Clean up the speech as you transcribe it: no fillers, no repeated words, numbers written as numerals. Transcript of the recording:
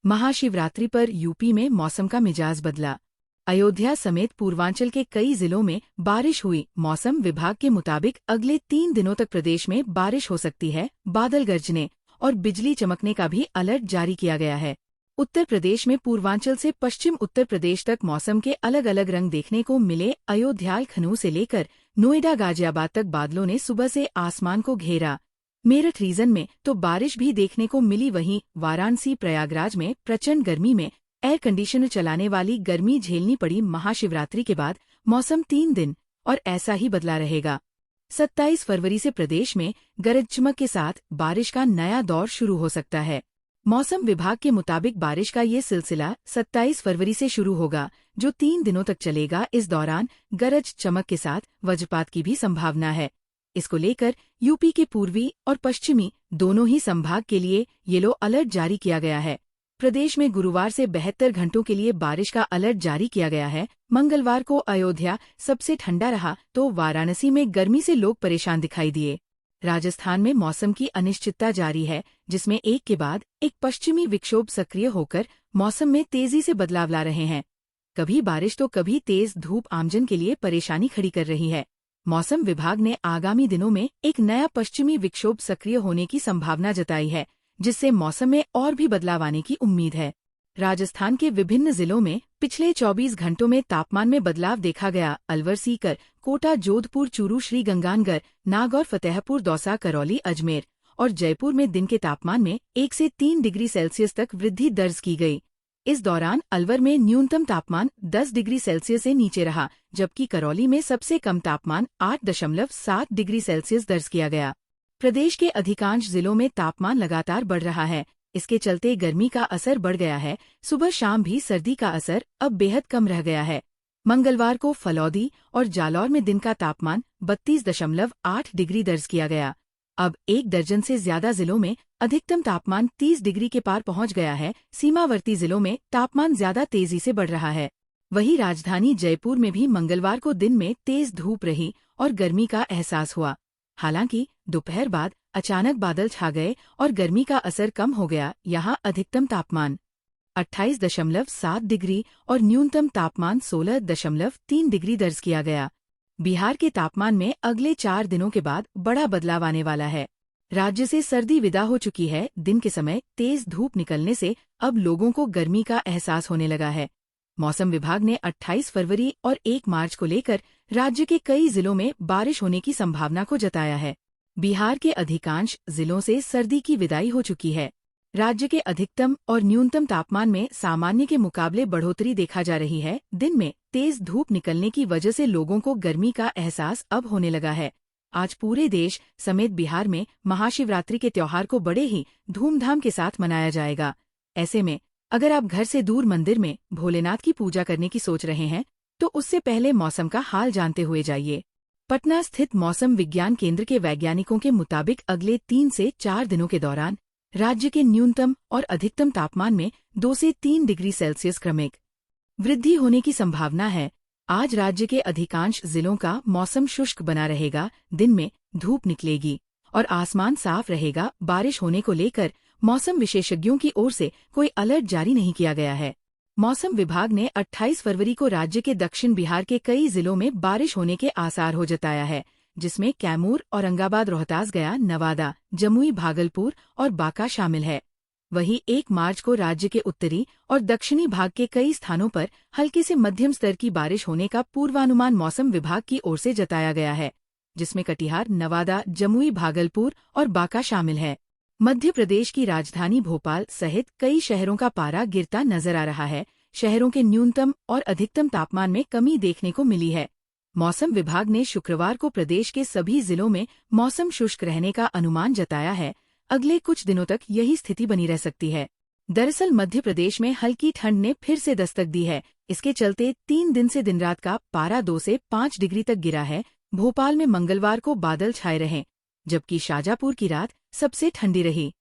महाशिवरात्रि पर यूपी में मौसम का मिजाज बदला। अयोध्या समेत पूर्वांचल के कई जिलों में बारिश हुई। मौसम विभाग के मुताबिक अगले 3 दिनों तक प्रदेश में बारिश हो सकती है। बादल गरजने और बिजली चमकने का भी अलर्ट जारी किया गया है। उत्तर प्रदेश में पूर्वांचल से पश्चिम उत्तर प्रदेश तक मौसम के अलग अलग रंग देखने को मिले। अयोध्या खनू से लेकर नोएडा गाजियाबाद तक बादलों ने सुबह से आसमान को घेरा। मेरठ रीजन में तो बारिश भी देखने को मिली। वहीं वाराणसी प्रयागराज में प्रचंड गर्मी में एयर कंडीशनर चलाने वाली गर्मी झेलनी पड़ी। महाशिवरात्रि के बाद मौसम 3 दिन और ऐसा ही बदला रहेगा। 27 फरवरी से प्रदेश में गरज चमक के साथ बारिश का नया दौर शुरू हो सकता है। मौसम विभाग के मुताबिक बारिश का ये सिलसिला 27 फरवरी से शुरू होगा, जो 3 दिनों तक चलेगा। इस दौरान गरज चमक के साथ वज्रपात की भी संभावना है। इसको लेकर यूपी के पूर्वी और पश्चिमी दोनों ही संभाग के लिए येलो अलर्ट जारी किया गया है। प्रदेश में गुरुवार से 72 घंटों के लिए बारिश का अलर्ट जारी किया गया है। मंगलवार को अयोध्या सबसे ठंडा रहा तो वाराणसी में गर्मी से लोग परेशान दिखाई दिए। राजस्थान में मौसम की अनिश्चितता जारी है, जिसमें एक के बाद एक पश्चिमी विक्षोभ सक्रिय होकर मौसम में तेजी से बदलाव ला रहे हैं। कभी बारिश तो कभी तेज धूप आमजन के लिए परेशानी खड़ी कर रही है। मौसम विभाग ने आगामी दिनों में एक नया पश्चिमी विक्षोभ सक्रिय होने की संभावना जताई है, जिससे मौसम में और भी बदलाव आने की उम्मीद है। राजस्थान के विभिन्न जिलों में पिछले 24 घंटों में तापमान में बदलाव देखा गया। अलवर, सीकर, कोटा, जोधपुर, चूरू, श्रीगंगानगर, नागौर, फतेहपुर, दौसा, करौली, अजमेर और जयपुर में दिन के तापमान में 1 से 3 डिग्री सेल्सियस तक वृद्धि दर्ज की गई। इस दौरान अलवर में न्यूनतम तापमान 10 डिग्री सेल्सियस से नीचे रहा, जबकि करौली में सबसे कम तापमान 8.7 डिग्री सेल्सियस दर्ज किया गया। प्रदेश के अधिकांश जिलों में तापमान लगातार बढ़ रहा है। इसके चलते गर्मी का असर बढ़ गया है। सुबह शाम भी सर्दी का असर अब बेहद कम रह गया है। मंगलवार को फलौदी और जालौर में दिन का तापमान 32.8 डिग्री दर्ज किया गया। अब 1 दर्जन से ज्यादा जिलों में अधिकतम तापमान 30 डिग्री के पार पहुंच गया है। सीमावर्ती जिलों में तापमान ज्यादा तेजी से बढ़ रहा है। वहीं राजधानी जयपुर में भी मंगलवार को दिन में तेज धूप रही और गर्मी का एहसास हुआ। हालांकि दोपहर बाद अचानक बादल छा गए और गर्मी का असर कम हो गया। यहां अधिकतम तापमान 28.7 डिग्री और न्यूनतम तापमान 16.3 डिग्री दर्ज किया गया। बिहार के तापमान में अगले 4 दिनों के बाद बड़ा बदलाव आने वाला है। राज्य से सर्दी विदा हो चुकी है। दिन के समय तेज धूप निकलने से अब लोगों को गर्मी का एहसास होने लगा है। मौसम विभाग ने 28 फरवरी और 1 मार्च को लेकर राज्य के कई जिलों में बारिश होने की संभावना को जताया है। बिहार के अधिकांश जिलों से सर्दी की विदाई हो चुकी है। राज्य के अधिकतम और न्यूनतम तापमान में सामान्य के मुकाबले बढ़ोतरी देखा जा रही है। दिन में तेज धूप निकलने की वजह से लोगों को गर्मी का एहसास अब होने लगा है। आज पूरे देश समेत बिहार में महाशिवरात्रि के त्योहार को बड़े ही धूमधाम के साथ मनाया जाएगा। ऐसे में अगर आप घर से दूर मंदिर में भोलेनाथ की पूजा करने की सोच रहे हैं, तो उससे पहले मौसम का हाल जानते हुए जाइए। पटना स्थित मौसम विज्ञान केंद्र के वैज्ञानिकों के मुताबिक अगले 3 से 4 दिनों के दौरान राज्य के न्यूनतम और अधिकतम तापमान में 2 से 3 डिग्री सेल्सियस क्रमिक वृद्धि होने की संभावना है। आज राज्य के अधिकांश जिलों का मौसम शुष्क बना रहेगा। दिन में धूप निकलेगी और आसमान साफ रहेगा। बारिश होने को लेकर मौसम विशेषज्ञों की ओर से कोई अलर्ट जारी नहीं किया गया है। मौसम विभाग ने 28 फरवरी को राज्य के दक्षिण बिहार के कई जिलों में बारिश होने के आसार हो जताया है, जिसमें कैमूर, औरंगाबाद, रोहतास, गया, नवादा, जमुई, भागलपुर और बांका शामिल है। वहीं 1 मार्च को राज्य के उत्तरी और दक्षिणी भाग के कई स्थानों पर हल्की से मध्यम स्तर की बारिश होने का पूर्वानुमान मौसम विभाग की ओर से जताया गया है, जिसमें कटिहार, नवादा, जमुई, भागलपुर और बांका शामिल है। मध्य प्रदेश की राजधानी भोपाल सहित कई शहरों का पारा गिरता नजर आ रहा है। शहरों के न्यूनतम और अधिकतम तापमान में कमी देखने को मिली है। मौसम विभाग ने शुक्रवार को प्रदेश के सभी जिलों में मौसम शुष्क रहने का अनुमान जताया है। अगले कुछ दिनों तक यही स्थिति बनी रह सकती है। दरअसल मध्य प्रदेश में हल्की ठंड ने फिर से दस्तक दी है। इसके चलते 3 दिन से दिन रात का पारा 2 से 5 डिग्री तक गिरा है। भोपाल में मंगलवार को बादल छाए रहे, जबकि शाजापुर की रात सबसे ठंडी रही।